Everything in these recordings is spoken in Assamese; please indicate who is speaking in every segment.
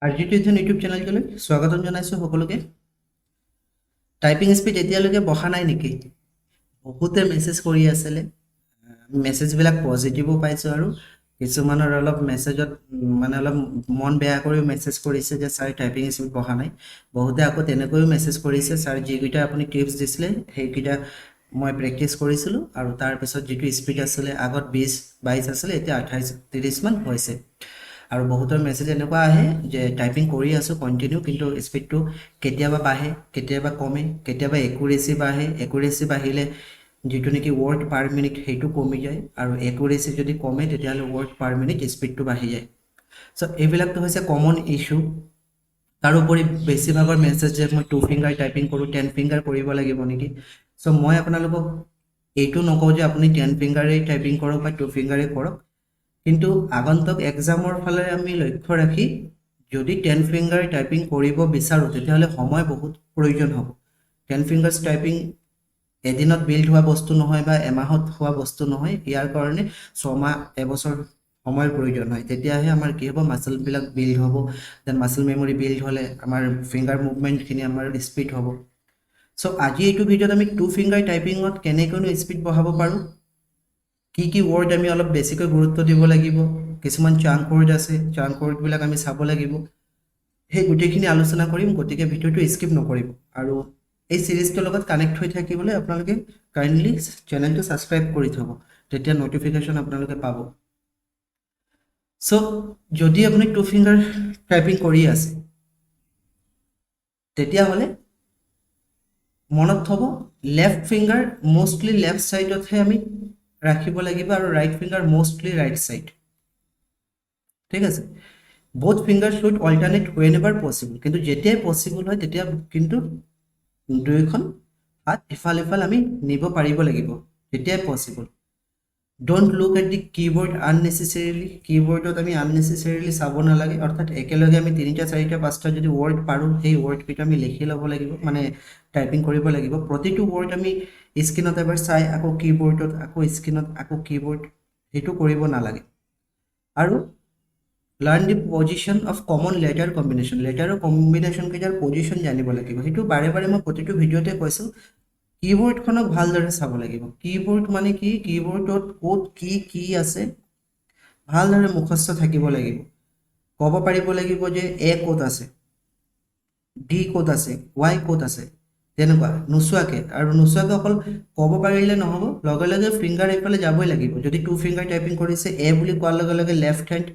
Speaker 1: আৰ্জিটিউশ্যন ইউটিউব চেনেলটোলৈ স্বাগতম জনাইছোঁ সকলোকে। টাইপিং স্পীড এতিয়ালৈকে বঢ়া নাই নেকি? বহুতে মেছেজ কৰি আছিলে। মেছেজবিলাক পজিটিভো পাইছোঁ আৰু কিছুমানৰ অলপ মেছেজত মানে অলপ মন বেয়া কৰিও মেছেজ কৰিছে যে ছাৰ টাইপিং স্পীড বঢ়া নাই। বহুতে আকৌ তেনেকৈও মেছেজ কৰিছে, ছাৰ যিকেইটা আপুনি টিপছ দিছিলে সেইকেইটা মই প্ৰেক্টিছ কৰিছিলোঁ আৰু তাৰপিছত যিটো স্পীড আছিলে আগত 20-22 আছিলে, এতিয়া 28-30 মান হৈছে। আৰু বহুতৰ মেছেজ এনেকুৱা আহে যে টাইপিং কৰি আছোঁ কণ্টিনিউ, কিন্তু স্পীডটো কেতিয়াবা বাঢ়ে, কেতিয়াবা কমে, কেতিয়াবা একুৰেচি বাঢ়ে। একুৰেচি বাঢ়িলে যিটো নেকি ৱৰ্ড পাৰ মিনিট সেইটো কমি যায়, আৰু একুৰেচি যদি কমে তেতিয়াহ'লে ৱৰ্ড পাৰ মিনিট স্পীডটো বাঢ়ি যায়। চ' এইবিলাকতো হৈছে কমন ইছ্যু। তাৰোপৰি বেছিভাগৰ মেছেজ যে মই 2 ফিংগাৰ টাইপিং কৰোঁ, 10 ফিংগাৰ কৰিব লাগিব নেকি? চ' মই আপোনালোকক এইটো নকওঁ যে আপুনি 10 ফিংগাৰেই টাইপিং কৰক বা 2 ফিংগাৰেই কৰক, কিন্তু আগন্তুক এক্সামৰ ফালে আমি লক্ষ্য ৰাখি যদি 10 ফিংগাৰ টাইপিং কৰিব বিচাৰোঁ তেতিয়াহ'লে সময় বহুত প্ৰয়োজন হ'ব। 10 ফিংগাৰ্ছ টাইপিং এদিনত বিল্ড হোৱা বস্তু নহয় বা এমাহত হোৱা বস্তু নহয়। ইয়াৰ কাৰণে 6 মাহ এবছৰ সময়ৰ প্ৰয়োজন হয়। তেতিয়াহে আমাৰ কি হ'ব, মাচলবিলাক বিল্ড হ'ব। দেন মাচল মেমৰি বিল্ড হ'লে আমাৰ ফিংগাৰ মুভমেণ্টখিনি আমাৰ স্পীড হ'ব। চ' আজি এইটো ভিডিঅ'ত আমি 2 ফিংগাৰ টাইপিঙত কেনেকৈনো স্পীড বঢ়াব পাৰোঁ, কি কি ৱৰ্ড আমি অলপ বেছিকৈ গুৰুত্ব দিব লাগিব, কিছুমান চাংক ৱৰ্ড আছে, চাংক ৱৰ্ডবিলাক আমি চাব লাগিব। সেই গোটেইখিনি আলোচনা কৰিম, গতিকে ভিডিঅ'টো স্কিপ নকৰিব। আৰু এই চিৰিজটোৰ লগত কানেক্ট হৈ থাকিবলৈ আপোনালোকে কাইণ্ডলি চেনেলটো ছাবস্ক্ৰাইব কৰি থ'ব, তেতিয়া নটিফিকেশ্যন আপোনালোকে পাব। চ' যদি আপুনি 2 ফিংগাৰ টাইপিং কৰি আছে তেতিয়াহ'লে মনত থ'ব, লেফ্ট ফিংগাৰ মষ্টলি লেফ্ট ছাইডতহে আমি ৰাখিব লাগিব আৰু right finger mostly right side. ঠিক আছে, both finger should alternate when ever possible, কিন্তু যেতিয়াই পচিবল হয় তেতিয়া কিন্তু দুয়োখন হাত ইফাল ইফাল আমি নিব পাৰিব লাগিব, যেতিয়াই possible. Don't look at the keyboard unnecessarily. কীবৰ্ডত আমি আননেচেচেৰিলি চাব নালাগে, অৰ্থাৎ একেলগে আমি 3টা 4টা 5টা যদি ৱৰ্ড পাৰোঁ সেই ৱৰ্ডকেইটা আমি লিখি ল'ব লাগিব, মানে টাইপিং কৰিব লাগিব। প্ৰতিটো ৱৰ্ড আমি স্ক্ৰীণত এবাৰ চাই আকৌ কীবৰ্ডত, আকৌ স্ক্ৰীণত, আকৌ কীবৰ্ড, সেইটো কৰিব নালাগে। আৰু learn the position of common letter combination. লেটাৰৰ কম্বিনেশ্যনকেইটাৰ পজিশ্যন জানিব লাগিব। সেইটো বাৰে বাৰে মই প্ৰতিটো ভিডিঅ'তে কৈছোঁ। কীবৰ্ডখনক ভালদৰে চাব লাগিব। কীবৰ্ড মানে কি, কীবৰ্ডত ক'ত কি কি আছে ভালদৰে মুখস্থ থাকিব লাগিব। ক'ব পাৰিব লাগিব যে এ ক'ত আছে, ডি ক'ত আছে, ৱাই ক'ত আছে, তেনেকুৱা নোচোৱাকৈ। আৰু নোচোৱাকৈ অকল ক'ব পাৰিলে নহ'ব, লগে লগে ফিংগাৰ এইফালে যাবই লাগিব। যদি 2 ফিংগাৰ টাইপিং কৰিছে, এ বুলি কোৱাৰ লগে লগে লেফ্ট হেণ্ড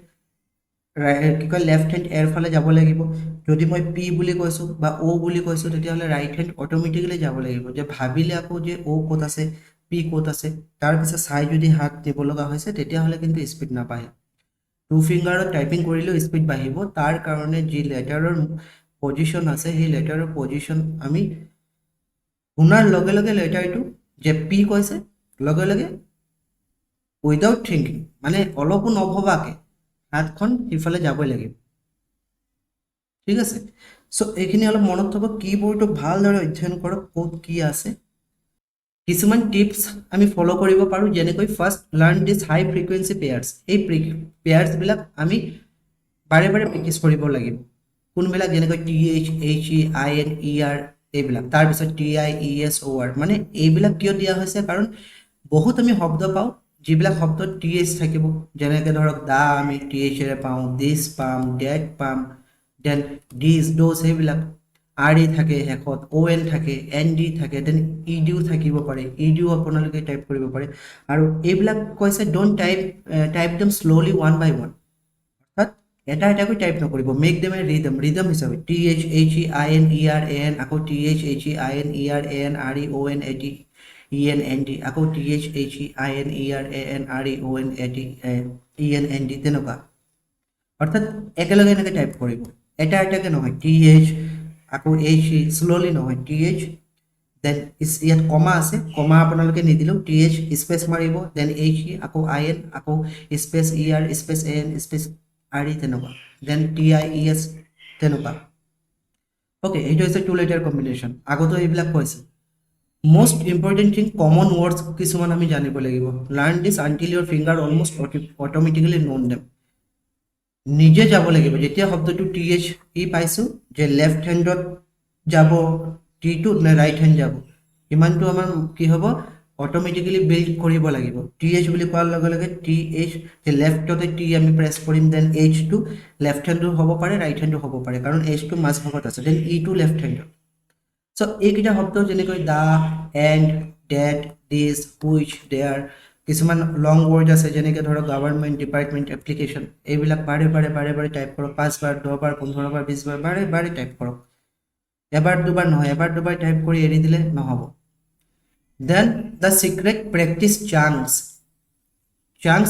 Speaker 1: কি কয় লেফ্ট হেণ্ড এৰ ফালে যাব লাগিব। যদি মই পি বুলি কৈছোঁ বা অ' বুলি কৈছোঁ তেতিয়াহ'লে ৰাইট হেণ্ড অট'মেটিকেলি যাব লাগিব, যে ভাবিলে আকৌ যে অ' ক'ত আছে, পি ক'ত আছে, তাৰপিছত চাই যদি হাত দিব লগা হৈছে তেতিয়াহ'লে কিন্তু স্পীড নাবাঢ়ে। 2 ফিংগাৰত টাইপিং কৰিলেও স্পীড বাঢ়িব, তাৰ কাৰণে যি লেটাৰৰ পজিশ্যন আছে সেই লেটাৰৰ পজিশ্যন আমি শুনাৰ লগে লগে লেটাৰটো যে পি কৈছে লগে লগে উইদাউট থিংকিং, মানে অলপো নভবাকৈ হাতখন সিফালে যাবই লাগিব। ঠিক আছে, চ' এইখিনি অলপ মনত থ'ব। কীবৰ্ডটো ভালদৰে অধ্যয়ন কৰক, ক'ত কি আছে। কিছুমান টিপছ আমি ফ'ল' কৰিব পাৰোঁ, যেনেকৈ ফাৰ্ষ্ট লাৰ্ণ দিছ হাই ফ্ৰিকুৱেঞ্চি পেয়াৰ্ছ। এই পেয়াৰ্ছবিলাক আমি বাৰে বাৰে প্ৰেক্টিছ কৰিব লাগিব। কোনবিলাক, যেনেকৈ TH, HE, IN, ER এইবিলাক, তাৰপিছত TI, ES, OR। মানে এইবিলাক কিয় দিয়া হৈছে, কাৰণ বহুত আমি শব্দ পাওঁ যিবিলাক শব্দত TH থাকিব, যেনেকৈ ধৰক দা আমি THৰে পাওঁ, দিছ পাম, ডেট পাম, দেন ডিজ, ড'জ, সেইবিলাক RE থাকে শেষত, ON থাকে, ND থাকে, দেন EDও থাকিব পাৰে, EDও আপোনালোকে টাইপ কৰিব পাৰে। আৰু এইবিলাক কৈছে don't type them slowly one by one, অৰ্থাৎ এটা এটাকৈ টাইপ নকৰিব, make them a rhythm, rhythm হিচাপে TH, HE, IN, ER, AN, আকৌ TH, HE, IN, ER, AN, RE, ON, AT, EN, ND, আকৌ TH, HE, IN, ER, AN, RE, ON, AT, EN, ND, তেনেকুৱা। অৰ্থাৎ একেলগে এনেকৈ টাইপ কৰিব, এটা এটাকৈ নহয়। TH আকৌ HE, শ্ল'লি নহয়, TH, দেন ইয়াত কমা আছে, কমা আপোনালোকে নিদিলেও TH স্পেচ মাৰিব, দেন HE, আকৌ IN, আকৌ space ER, space AN, space RE, তেনেকুৱা, দেন TI, ES, তেনেকুৱা। অ'কে, এইটো হৈছে 2 লেটাৰ কম্বিনেশ্যন। আগতো এইবিলাক কৈছে। most important thing, common words কিছুমান আমি জানিব লাগিব। learn this until your finger almost automatically known them. নিজে যাব লাগিব যেতিয়া শব্দটো টি এইচ ই পাইছোঁ যে লেফ্ট হেণ্ডত যাব টিটো নে ৰাইট হেণ্ড যাব ইমানটো আমাৰ কি হ'ব অট'মেটিকেলি বিল্ড কৰিব লাগিব টি এইচ বুলি কোৱাৰ লগে লগে টি এইচ যে লেফ্টতে টি আমি প্ৰেছ কৰিম দেন এইচটো লেফ্ট হেণ্ডো হ'ব পাৰে ৰাইট হেণ্ডো হ'ব পাৰে কাৰণ এইচটো মাজভাগত আছে দেন ইটো লেফ্ট হেণ্ডত চ' এইকেইটা শব্দ যেনেকৈ the and that this which there কিছুমান লং ৱৰ্ড আছে যেনেকৈ ধৰক গভৰ্ণমেণ্ট ডিপাৰ্টমেণ্ট এপ্লিকেশ্যন এইবিলাক বাৰে বাৰে টাইপ কৰক 5 বাৰ 10 বাৰ 15 বাৰ 20 বাৰ বাৰে টাইপ কৰক এবাৰ দুবাৰ নহয় এবাৰ দুবাৰ টাইপ কৰি এৰি দিলে নহ'ব then the secret practice chunks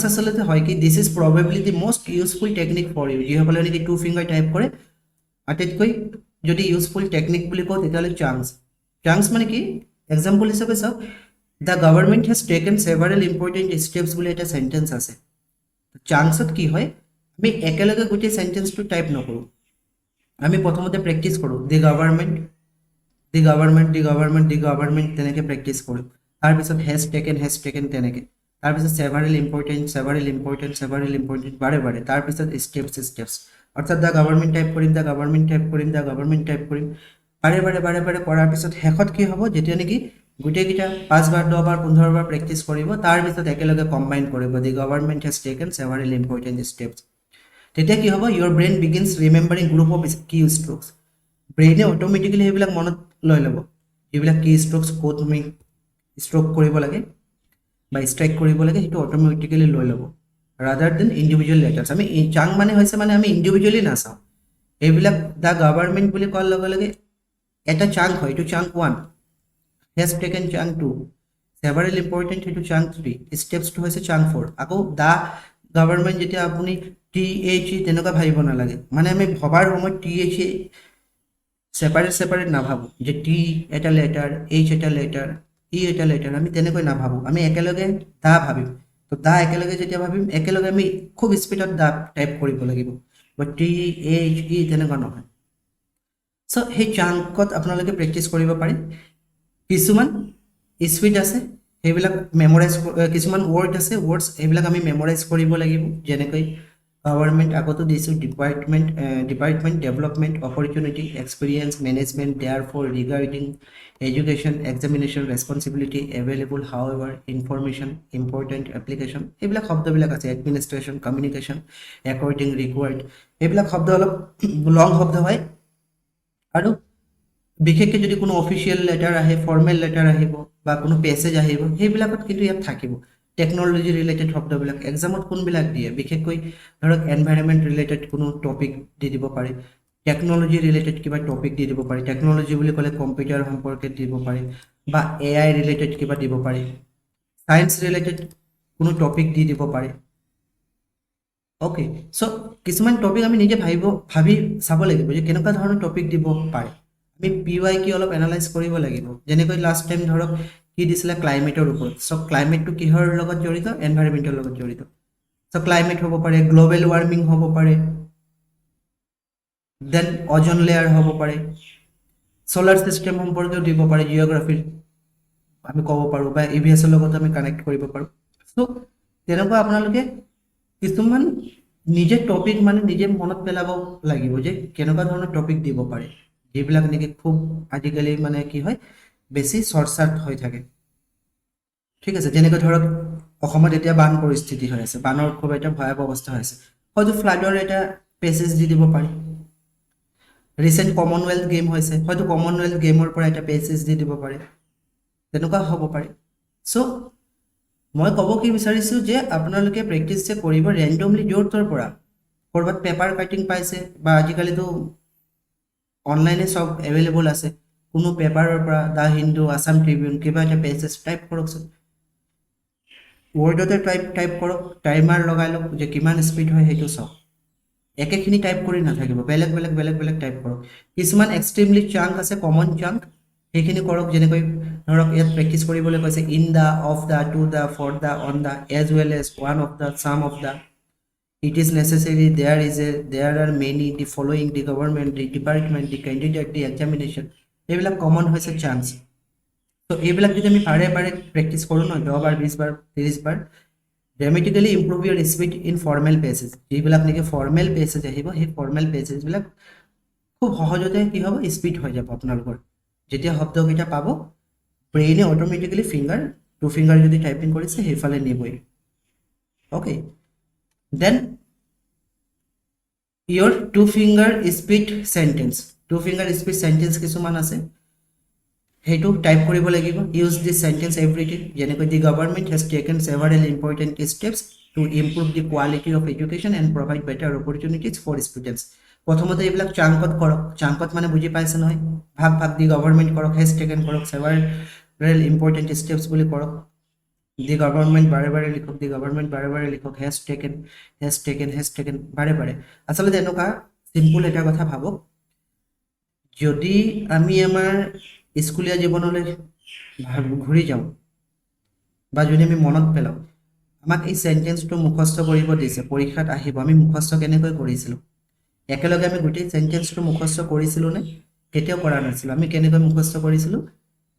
Speaker 1: আচলতে হয় কি this is probably the most useful technique for you যিসকলে নেকি 2 ফিংগাৰ টাইপ কৰে আটাইতকৈ যদি ইউজফুল টেকনিক বুলি কওঁ তেতিয়াহ'লে চাংকছ মানে কি এক্সাম্পল হিচাপে চাওক the government has taken several important steps বুলি এটা চেণ্টেন্স আছে চাংকছত কি হয় আমি একেলগে গোটেই চেণ্টেন্সটো টাইপ নকৰোঁ আমি প্ৰথমতে প্ৰেক্টিচ কৰোঁ দি গভৰ্ণমেণ্ট তেনেকৈ প্ৰেক্টিচ কৰোঁ তাৰপিছত হেজ টেকেন তেনেকৈ তাৰপিছত সেভাৰেল ইম্পৰ্টেণ্ট বাৰে তাৰপিছত ষ্টেপছ অৰ্থাৎ দ্য গভৰ্ণমেণ্ট টাইপ কৰিম বাৰে কৰাৰ পিছত শেষত কি হ'ব যেতিয়া নেকি গোটেইকেইটা 5 বাৰ 10 বাৰ 15 বাৰ প্ৰেক্টিচ কৰিব তাৰপিছত একেলগে কম্বাইন কৰিব the government has taken several important steps তেতিয়া কি হ'ব your brain begins remembering group of key strokes ব্ৰেইনে automatically সেইবিলাক মনত লৈ ল'ব যিবিলাক কি ষ্ট্ৰ'কছ ক'ত তুমি ষ্ট্ৰ'ক কৰিব লাগে বা ষ্ট্ৰাইক কৰিব লাগে সেইটো অট'মেটিকেলি লৈ ল'ব ৰাদাৰ দেন ইণ্ডিভিজুৱেল লেটাৰ্ছ আমি চাং মানে হৈছে মানে আমি ইণ্ডিভিজুৱেলি নাচাওঁ এইবিলাক দ্য গভৰ্ণমেণ্ট বুলি কোৱাৰ লগে লগে এটা চাংক হয় এইটো চাংক 1 হেজ টেকেন চাংক 2 সেভাৰেল ইম্পৰ্টেণ্ট সেইটো চাংক 3 ষ্টেপছটো হৈছে চাংক 4 আকৌ দ্য গভৰ্ণমেণ্ট যেতিয়া আপুনি টি এইচ ই তেনেকুৱা ভাবিব নালাগে মানে আমি ভবাৰ সময়ত টি এইচ ই সেপাৰেট নাভাবোঁ যে টি এটা লেটাৰ এইচ এটা লেটাৰ ই এটা লেটাৰ আমি তেনেকৈ নাভাবোঁ আমি একেলগে দা ভাবিম তো দা একেলগে যেতিয়া ভাবিম একেলগে আমি খুব স্পীডত দা টাইপ কৰিব লাগিব বা টি এইচ ই তেনেকুৱা নহয় চ' সেই চাংকত আপোনালোকে প্ৰেক্টিচ কৰিব পাৰে কিছুমান স্পীড আছে সেইবিলাক মেমৰাইজ কিছুমান ৱৰ্ড আছে ৱৰ্ডছ এইবিলাক আমি মেমৰাইজ কৰিব লাগিব যেনেকৈ গভৰ্ণমেণ্ট আগতো দিছোঁ department development opportunity experience management there for regarding education examination responsibility available however information important application এইবিলাক শব্দবিলাক আছে এডমিনিষ্ট্ৰেশ্যন কমিউনিকেশ্যন একৰ্ডিং ৰিকুৱাৰ্ড এইবিলাক শব্দ অলপ লং শব্দ হয় আৰু বিশেষকৈ যদি কোনো অফিচিয়েল লেটাৰ আহে ফৰ্মেল লেটাৰ আহিব বা কোনো পেছেজ আহিব সেইবিলাকত কিন্তু ইয়াত থাকিব টেকন'লজি ৰিলেটেড শব্দবিলাক এক্সামত কোনবিলাক দিয়ে বিশেষকৈ ধৰক এনভাইৰনমেণ্ট ৰিলেটেড কোনো টপিক দি দিব পাৰে টেকন'লজি ৰিলেটেড কিবা টপিক দি দিব পাৰে টেকন'লজি বুলি ক'লে কম্পিউটাৰ সম্পৰ্কে দিব পাৰে বা AI ৰিলেটেড কিবা দিব পাৰে ছায়েন্স ৰিলেটেড কোনো টপিক দি দিব পাৰে অ'কে চ' কিছুমান টপিক আমি নিজে ভাবি চাব লাগিব যে কেনেকুৱা ধৰণৰ টপিক দিব পাৰে আমি PYQ অলপ এনালাইজ কৰিব লাগিব যেনেকৈ লাষ্ট টাইম ধৰক কি দিছিলে ক্লাইমেটৰ ওপৰত চ' ক্লাইমেটটো কিহৰ লগত জড়িত এনভাইৰনমেণ্টৰ লগত জড়িত চ' ক্লাইমেট হ'ব পাৰে গ্ল'বেল ৱাৰ্মিং হ'ব পাৰে দেন অজন লেয়াৰ হ'ব পাৰে ছ'লাৰ ছিষ্টেম সম্পৰ্কেও দিব পাৰে জিঅ'গ্ৰাফিৰ আমি ক'ব পাৰোঁ বা EVS লগত আমি কানেক্ট কৰিব পাৰোঁ চ' তেনেকুৱা আপোনালোকে কিছুমান নিজে টপিক মানে নিজে মনত পেলাব লাগিব যে কেনেকুৱা ধৰণৰ টপিক দিব পাৰে যিবিলাক নেকি খুব আজিকালি মানে কি হয় বেছি চৰ্চাত হৈ থাকে ঠিক আছে যেনেকৈ ধৰক অসমত এতিয়া বান পৰিস্থিতি হৈ আছে বানৰ খুব এটা ভয়াৱহ অৱস্থা হৈ আছে হয়তো ফ্লাডৰ এটা পেছেজ দি দিব পাৰি ৰিচেণ্ট কমনৱেলথ গেম হৈছে হয়তো কমনৱেলথ গেমৰ পৰা এটা পেছেজ দি দিব পাৰে তেনেকুৱা হ'ব পাৰে চ' মই ক'ব কি বিচাৰিছোঁ যে আপোনালোকে প্ৰেক্টিচ যে কৰিব ৰেণ্ডমলি য'ৰ ত'ৰ পৰা ক'ৰবাত পেপাৰ কাটিং পাইছে বা আজিকালিতো অনলাইনে চব এভেইলেবল আছে কোনো পেপাৰৰ পৰা দ্য হিন্দু আছাম ট্ৰিবিউন কিবা এটা পেছেজ টাইপ কৰকচোন ৱৰ্ডতে টাইপ কৰক টাইমাৰ লগাই লওক যে কিমান স্পীড হয় সেইটো চাওক একেখিনি টাইপ কৰি নাথাকিব বেলেগ টাইপ কৰক কিছুমান এক্সট্ৰিমলি চাংক আছে কমন চাংক সেইখিনি কৰক যেনেকৈ ধৰক ইয়াত প্ৰেক্টিচ কৰিবলৈ কৈছে in the of the to the for the on the as well as one of the some of the it is necessary there are many the following the government the department the candidate the examination এইবিলাক কমন হৈছে চান্স তো এইবিলাক যদি আমি বাৰে প্ৰেক্টিচ কৰোঁ ন 10 বাৰ 20 বাৰ 30 বাৰ dramatically improve your speed in formal passage, যিবিলাক নেকি ফৰ্মেল পেছেজ আহিব সেই ফৰ্মেল পেছেজবিলাক খুব সহজতে কি হ'ব স্পীড হৈ যাব আপোনালোকৰ। যেতিয়া শব্দকেইটা পাব ব্ৰেইনে অট'মেটিকেলি টু ফিংগাৰ যদি টাইপিং কৰিছে সেইফালে নিবই। Okay, then your two finger speed sentence, two finger speed sentence কিছুমান আছে সেইটো টাইপ কৰিব লাগিব। ইউজ দিছ চেণ্টেন্স এভৰিথিং, যেনেকৈ the government has taken several important steps to improve the quality of education and provide better opportunities for students. প্ৰথমতে এইবিলাক চাংকত কৰক, চাংকত মানে বুজি পাইছে নহয়, ভাগ ভাগ দি গভৰ্ণমেণ্ট কৰক, হেজ টেকেন কৰক, সেভাৰেল ইম্পৰ্টেণ্ট ষ্টেপছ বুলি কৰক, দি গভৰ্ণমেণ্ট বাৰে বাৰে লিখক, দি গভৰ্ণমেণ্ট বাৰে বাৰে লিখক, has taken has taken has taken বাৰে বাৰে। আচলতে এনেকুৱা চিম্পুল এটা কথা ভাবক, যদি আমি আমাৰ স্কুলীয়া জীৱনলৈ ঘূৰি যাওঁ বা যদি আমি মনত পেলাওঁ, আমাক এই চেণ্টেন্সটো মুখস্থ কৰিব দিছে, পৰীক্ষাত আহিব, আমি মুখস্থ কেনেকৈ কৰিছিলোঁ? একেলগে আমি গোটেই চেণ্টেন্সটো মুখস্থ কৰিছিলোঁ নে? কেতিয়াও কৰা নাছিলোঁ। আমি কেনেকৈ মুখস্থ কৰিছিলোঁ?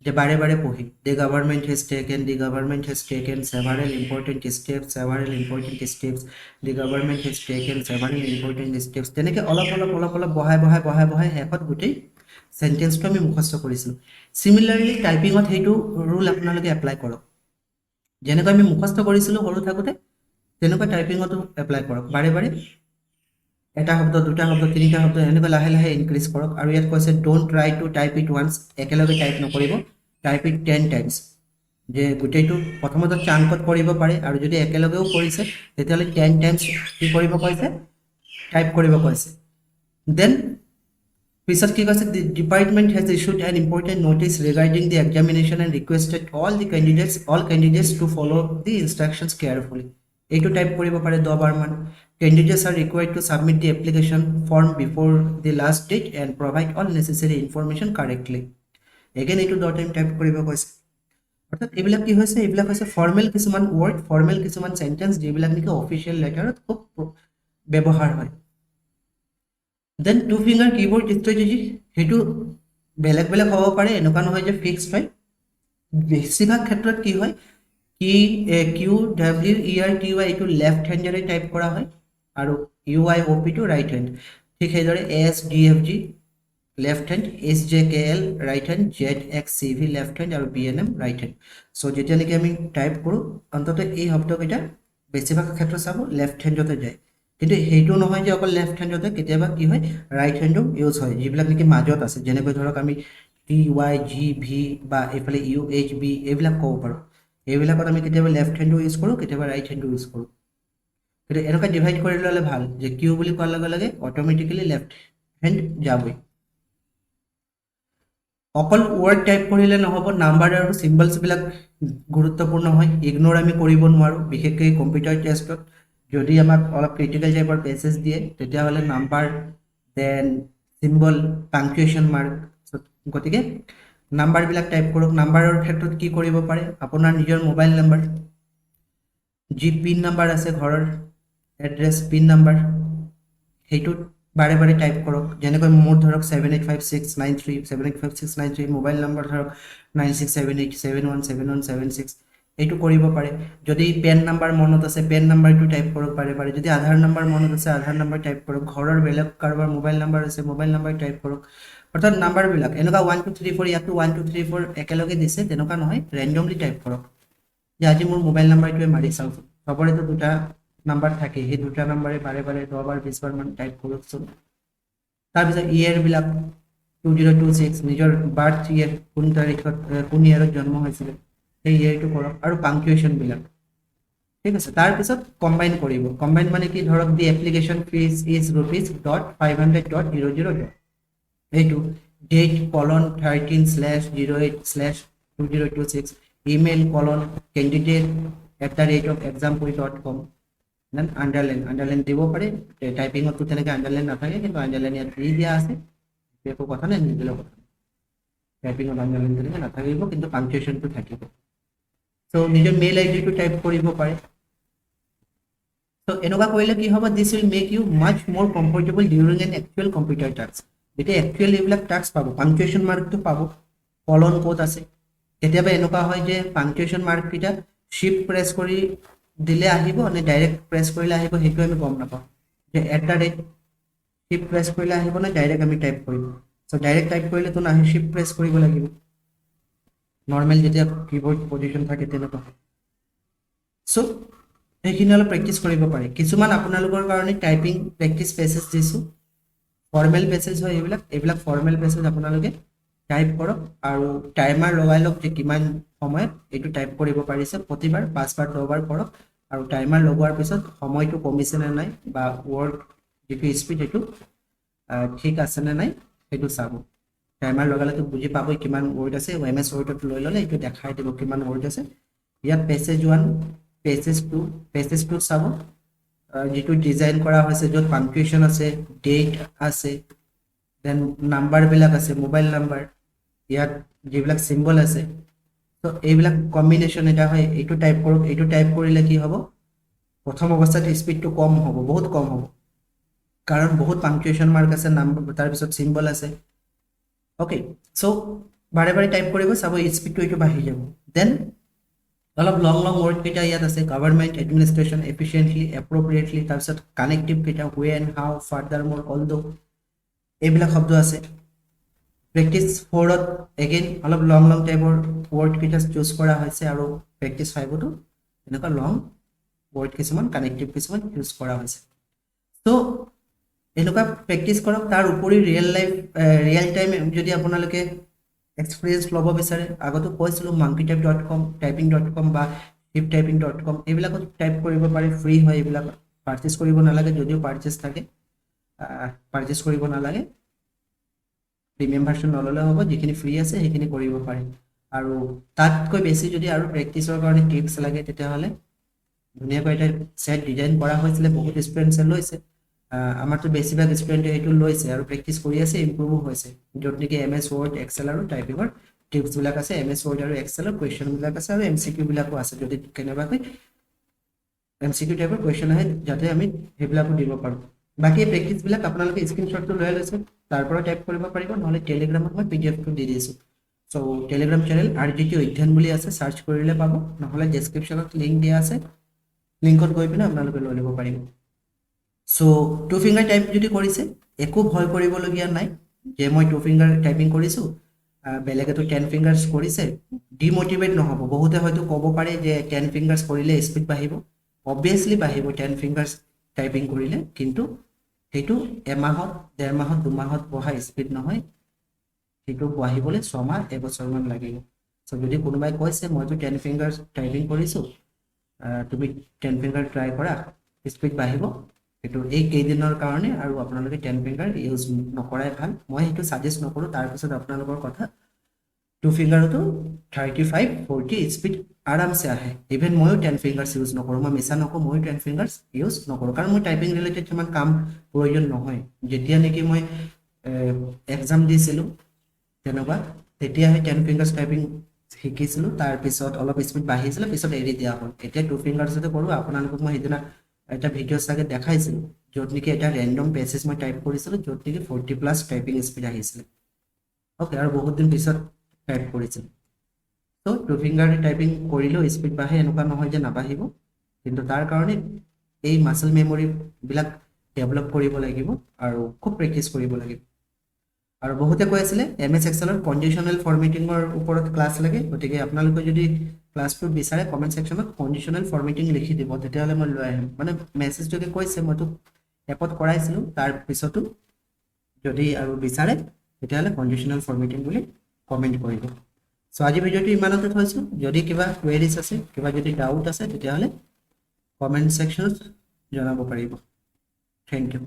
Speaker 1: যে বাৰে বাৰে পঢ়ি, the government has taken, the government has taken several important steps, several important steps, the government has taken several important steps, তেনেকৈ অলপ অলপ অলপ অলপ বঢ়াই বঢ়াই বঢ়াই বঢ়াই শেষত গোটেই চেণ্টেন্সটো আমি মুখস্থ কৰিছিলোঁ। চিমিলাৰলি টাইপিঙত সেইটো ৰুল আপোনালোকে এপ্লাই কৰক। যেনেকৈ আমি মুখস্থ কৰিছিলোঁ সৰু থাকোঁতে, তেনেকুৱা টাইপিঙতো এপ্লাই কৰক। বাৰে বাৰে এটা শব্দ, দুটা শব্দ, তিনিটা শব্দ এনেকৈ লাহে লাহে ইনক্ৰিজ কৰক। আৰু ইয়াত কৈছে don't try two type it once, একেলগে টাইপ নকৰিব, টাইপ ইট 10 টাইমছ। যে গোটেইটো প্ৰথমতে চাংকত কৰিব পাৰে, আৰু যদি একেলগেও কৰিছে তেতিয়াহ'লে 10 টাইমছ কি কৰিব কৈছে? টাইপ কৰিব কৈছে। দেন পিছত কি কৈছে? The department has issued an important notice regarding the examination and requested all candidates to follow' the instructions carefully. এইটো টাইপ কৰিব পাৰে 10 বাৰমান। Candidates are required to submit the application form before the last date and provide all necessary information correctly. Again এইটো 10 টাইম টাইপ কৰিব কৈছে। অৰ্থাৎ এইবিলাক কি হৈছে? এইবিলাক হৈছে ফৰ্মেল কিছুমান ৱৰ্ড, ফৰ্মেল কিছুমান চেণ্টেন্স, যিবিলাক নেকি অফিচিয়েল লেটাৰত খুব ব্যৱহাৰ হয়। Then two finger keyboard strategy, সেইটো বেলেগ বেলেগ হ'ব পাৰে, এনেকুৱা নহয় যে ফিক্সড হয়। বেছিভাগ ক্ষেত্ৰত কি হয়, QWERTY এইটো লেফ্ট হেণ্ডেৰে টাইপ কৰা হয়, আৰু UIOP টো ৰাইট হেণ্ড। ঠিক সেইদৰে SDFG left hand, SJKL right hand, ZXCV left hand, আৰু BNM ৰাইট হেণ্ড। চ' যেতিয়া নেকি আমি টাইপ কৰোঁ, অন্ততঃ এই শব্দকেইটা বেছিভাগ ক্ষেত্ৰত চাব লেফ্ট হেণ্ডতে যায়। কিন্তু সেইটো নহয় যে অকল লেফ্ট হেণ্ডতে, কেতিয়াবা কি হয় ৰাইট হেণ্ডো ইউজ হয়, যিবিলাক নেকি মাজত আছে। যেনেকৈ ধৰক আমি TYGV বা এইফালে UHB এইবিলাক ক'ব পাৰোঁ। এইবিলাকত আমি কেতিয়াবা লেফ্ট হেণ্ডো ইউজ কৰোঁ, কেতিয়াবা ৰাইট হেণ্ডো ইউজ কৰোঁ। কিন্তু এনেকুৱা ডিভাইড কৰি ল'লে ভাল, যে কিউ বুলি কোৱাৰ লগে লগে অট'মেটিকেলি লেফ্ট হেণ্ড যাবই। অকল ৱৰ্ড টাইপ কৰিলে নহ'ব, নাম্বাৰ আৰু চিম্বলছবিলাক গুৰুত্বপূৰ্ণ হয়, ইগন'ৰ আমি কৰিব নোৱাৰোঁ। বিশেষকৈ কম্পিউটাৰ টেষ্টত যদি আমাক অলপ ক্ৰিটিকেল টাইপৰ পেছেজ দিয়ে, তেতিয়াহ'লে number, then symbol, punctuation mark. গতিকে নাম্বাৰবিলাক টাইপ কৰক। নাম্বাৰৰ ক্ষেত্ৰত কি কৰিব পাৰে? আপোনাৰ নিজৰ মোবাইল নাম্বাৰ, যি পিন নাম্বাৰ আছে ঘৰৰ, এড্ৰেছ পিন নাম্বাৰ, সেইটোত বাৰে বাৰে টাইপ কৰক। যেনেকৈ মোৰ ধৰক 785693, 785693, মোবাইল নম্বৰ ধৰক 9678717176, এইটো কৰিব পাৰে। যদি পেন নাম্বাৰ মনত আছে, পেন নাম্বাৰটো টাইপ কৰক বাৰে বাৰে। যদি আধাৰ নাম্বাৰ মনত আছে, আধাৰ নাম্বাৰ টাইপ কৰক। ঘৰৰ বেলেগ কাৰোবাৰ মোবাইল নাম্বাৰ আছে, মোবাইল নাম্বাৰ টাইপ কৰক। অৰ্থাৎ নাম্বাৰবিলাক এনেকুৱা 1 2 3 4, ইয়াতো 1 2 3 4 একেলগে দিছে, তেনেকুৱা নহয়, ৰেণ্ডমলি টাইপ কৰক। যে আজি মোৰ মোবাইল নাম্বাৰটোৱে মাৰি চাওঁচোন, চবৰেতো দুটা নাম্বাৰ থাকে, সেই দুটা নাম্বাৰে বাৰে বাৰে 10 বাৰ 20 বাৰমান টাইপ কৰকচোন। তাৰপিছত ইয়েৰবিলাক 2026, নিজৰ বাৰ্থ ইয়েৰ, কোন তাৰিখত কোন ইয়েৰত জন্ম হৈছিলে সেই ইয়েৰটো কৰক। আৰু পাংচুৱেশ্যনবিলাক, ঠিক আছে। তাৰপিছত কম্বাইন কৰিব। কম্বাইন মানে কি? ধৰক দি এপ্লিকেশ্যন ফিজ ইজ ₹500.00. এইটো ডেট কলন 13/08/2026, ইমেইল কলন candidate@example.com, দেন আণ্ডাৰলাইন দিব পাৰে। টাইপিঙতো তেনেকৈ আণ্ডাৰলাইন নাথাকে, কিন্তু আণ্ডাৰলাইন ইয়াত দি দিয়া আছে, একো কথা নাই, নিদিলেও কথা নাই। টাইপিঙত আণ্ডাৰলাইন তেনেকৈ নাথাকিব, কিন্তু পাংচুৱেশ্যনটো থাকিব। চ' নিজৰ মেইল আইডিটো টাইপ কৰিব পাৰে। চ' এনেকুৱা কৰিলে কি হ'ব? দিছ উইল মেক ইউ মাছ মোৰ comfortable during N actual computer task. যেতিয়া একচুৱেল এইবিলাক টাস্ক পাব, পাংচুৱেশ্যন মাৰ্কটো পাব, কলন ক'ত আছে। কেতিয়াবা এনেকুৱা হয় যে পাংচুৱেশ্যন মাৰ্ককেইটা শ্বিফ্ট প্ৰেছ কৰি দিলে আহিব নে ডাইৰেক্ট প্ৰেছ কৰিলে আহিব সেইটো আমি গম নাপাওঁ যে শিফ্ট প্ৰেছ কৰিলে আহিব নে ডাইৰেক্ট আমি টাইপ কৰিম চ' ডাইৰেক্ট টাইপ কৰিলেতো নাহে শিফ্ট প্ৰেছ কৰিব লাগিব নৰ্মেল যেতিয়া কিবৰ্ড পজিশ্যন থাকে তেনেকুৱা চ' সেইখিনি অলপ প্ৰেক্টিছ কৰিব পাৰি কিছুমান আপোনালোকৰ কাৰণে টাইপিং প্ৰেক্টিছ পেছেজ দিছোঁ ফৰ্মেল পেছেজ হয় এইবিলাক ফৰ্মেল পেছেজ আপোনালোকে টাইপ কৰক আৰু টাইমাৰ লগাই লওক যে কিমান সময়ত এইটো টাইপ কৰিব পাৰিছে প্ৰতিবাৰ 5 বাৰ 10 বাৰ কৰক আৰু টাইমাৰ লগোৱাৰ পিছত সময়টো কমিছে নে নাই বা ৱৰ্ড যিটো স্পীড সেইটো ঠিক আছে নে নাই সেইটো চাব টাইমাৰ লগালেতো বুজি পাবই কিমান ৱৰ্ড আছে এমএছ ৱৰ্ডত লৈ ল'লে এইটো দেখাই দিব কিমান ৱৰ্ড আছে ইয়াত পেছেজ 1 পেছেজ 2 চাব যিটো ডিজাইন কৰা হৈছে য'ত পাংচুৱেশ্যন আছে ডেট আছে দেন নাম্বাৰবিলাক আছে মোবাইল নাম্বাৰ ইয়াত যিবিলাক চিম্বল আছে তো এইবিলাক কম্বিনেশ্যন এটা হয় এইটো টাইপ কৰক এইটো টাইপ কৰিলে কি হ'ব প্ৰথম অৱস্থাত স্পীডটো কম হ'ব বহুত কম হ'ব কাৰণ বহুত পাংচুৱেশ্যন মাৰ্ক আছে নাম্বাৰ তাৰপিছত চিম্বল আছে ওকে চ' বাৰে বাৰে টাইপ কৰিব চাব স্পীডটো এইটো বাঢ়ি যাব দেন অলপ লং ৱৰ্ড কেইটা ইয়াত আছে গভৰ্ণমেণ্ট এডমিনিষ্ট্ৰেশ্যন এফিচিয়েণ্টলি এপ্ৰপ্ৰিয়েটলি তাৰপিছত কানেক্টিভ কেইটা ৱেন হাউ ফাৰ্ডাৰ মোৰ অলদো এইবিলাক শব্দ আছে প্ৰেক্টিছ 4ত এগেইন অলপ লং টাইপৰ ৱৰ্ড কেইটা চুজ কৰা হৈছে আৰু প্ৰেক্টিছ 5তো এনেকুৱা লং ৱৰ্ড কিছুমান কানেক্টিভ কিছুমান ইউজ কৰা হৈছে তো এনেকুৱা প্ৰেক্টিছ কৰক তাৰ উপৰি ৰিয়েল টাইম যদি আপোনালোকে এক্সপিৰিয়েঞ্চ ল'ব বিচাৰে আগতো কৈছিলোঁ monkeytype.com typing.com বা hiptyping.com এইবিলাকত টাইপ কৰিব পাৰি ফ্ৰী হয় এইবিলাক পাৰ্চেছ কৰিব নালাগে যদিও পাৰ্চেছ থাকে পাৰ্চেছ কৰিব নালাগে প্ৰিমিয়াম ভাৰ্চন নল'লে হ'ব যিখিনি ফ্ৰী আছে সেইখিনি কৰিব পাৰি আৰু তাতকৈ বেছি যদি আৰু প্ৰেক্টিছৰ কাৰণে টিপছ লাগে তেতিয়াহ'লে ধুনীয়াকৈ এটা ছেট ডিজাইন কৰা হৈছিলে বহুত ষ্টুডেণ্টছে লৈছে আমাৰতো বেছিভাগ ষ্টুডেণ্টে এইটো লৈছে আৰু প্ৰেক্টিছ কৰি আছে ইম্প্ৰুভো হৈছে য'ত নেকি MS Word Excel আৰু টাইপিঙৰ টিপছবিলাক আছে MS Word আৰু Excelৰ কুৱেশ্যনবিলাক আছে আৰু MCQ বিলাকো আছে যদি কেনেবাকৈ MCQ টাইপৰ কুৱেশ্যন আহে যাতে আমি সেইবিলাকো দিব পাৰোঁ বাকী প্ৰেক্টিছবিলাক আপোনালোকে স্ক্ৰীনশ্বটটো লৈ লৈছে তাৰ পৰা টাইপ কৰিব পাৰিব নহ'লে টেলিগ্ৰামত মই PDFটো দি দিছোঁ চ' টেলিগ্ৰাম চেনেল RGT অধ্যয়ন বুলি আছে চাৰ্চ কৰিলে পাব নহ'লে ডেছক্ৰিপশ্যনত লিংক দিয়া আছে লিংকত গৈ পিনে আপোনালোকে লৈ ল'ব পাৰিব চ' 2 ফিংগাৰ টাইপ যদি কৰিছে একো ভয় কৰিবলগীয়া নাই যে মই 2 ফিংগাৰ টাইপিং কৰিছোঁ বেলেগেতো 10 ফিংগাৰ্ছ কৰিছে ডিমোটিভেট নহ'ব বহুতে হয়তো ক'ব পাৰে যে 10 ফিংগাৰ্ছ কৰিলে স্পীড বাঢ়িব অবভিয়াছলি বাঢ়িব 10 ফিংগাৰ্ছ টাইপিং কৰিলে কিন্তু সেইটো এমাহত 1.5 মাহত 2 মাহত বঢ়া স্পীড নহয় সেইটো বাঢ়িবলৈ 6 মাহ 1 বছৰমান লাগিব চ' যদি কোনোবাই কৈছে মইতো 10 ফিংগাৰ্ছ টাইপিং কৰিছোঁ তুমি 10 ফিংগাৰ ট্ৰাই কৰা স্পীড বাঢ়িব সেইটো এই কেইদিনৰ কাৰণে আৰু আপোনালোকে 10 ফিংগাৰ ইউজ নকৰাই ভাল মই সেইটো সাজেষ্ট নকৰোঁ তাৰপিছত আপোনালোকৰ কথা 2 ফিংগাৰতো 35 40 স্পীড আৰামছে আহে ইভেন ময়ো 10 ফিংগাৰ্ছ ইউজ নকৰোঁ মই মিছা নকওঁ ময়ো 10 ফিংগাৰ্ছ ইউজ নকৰোঁ কাৰণ মোৰ টাইপিং ৰিলেটেড ইমান কাম প্ৰয়োজন নহয় যেতিয়া নেকি মই এক্সাম দিছিলোঁ তেনেকুৱা তেতিয়াহে 10 ফিংগাৰ্ছ টাইপিং শিকিছিলোঁ তাৰপিছত অলপ স্পীড বাঢ়িছিলে পিছত এৰি দিয়া হ'ল এতিয়া 2 ফিংগাৰ্ছতে কৰোঁ আপোনালোকক মই সেইদিনা এটা ভিডিঅ' চাগে দেখাইছিলোঁ য'ত নেকি এটা ৰেণ্ডম পেছেজ মই টাইপ কৰিছিলোঁ য'ত নেকি 40+ টাইপিং স্পীড আহিছিলে ওকে আৰু বহুত দিন পিছত টাইপ কৰিছিলোঁ তো 2 ফিংগাৰ টাইপিং কৰিলেও স্পীড বাঢ়ে এনেকুৱা নহয় যে নাবাঢ়িব কিন্তু তাৰ কাৰণে এই মাছল মেমৰিবিলাক ডেভেলপ কৰিব লাগিব আৰু খুব প্ৰেক্টিছ কৰিব লাগিব আৰু বহুতে কৈ আছিলে MS Excelৰ কণ্ডিশ্যনেল ফৰ্মেটিঙৰ ওপৰত ক্লাছ লাগে গতিকে আপোনালোকে যদি ক্লাছটো বিচাৰে কমেণ্ট ছেকশ্যনত কণ্ডিশ্যনেল ফৰ্মেটিং লিখি দিব তেতিয়াহ'লে মই লৈ আহিম মানে মেছেজ যদি কৈছে মইতো এপত কৰাইছিলোঁ তাৰপিছতো যদি আৰু বিচাৰে তেতিয়াহ'লে কণ্ডিশ্যনেল ফৰ্মেটিং বুলি কমেণ্ট কৰিব চ' আজি ভিডিঅ'টো ইমানতে থৈছোঁ যদি কিবা কুৱেৰিজ আছে কিবা যদি ডাউট আছে তেতিয়াহ'লে কমেণ্ট ছেকশ্যনত জনাব পাৰিব থেংক ইউ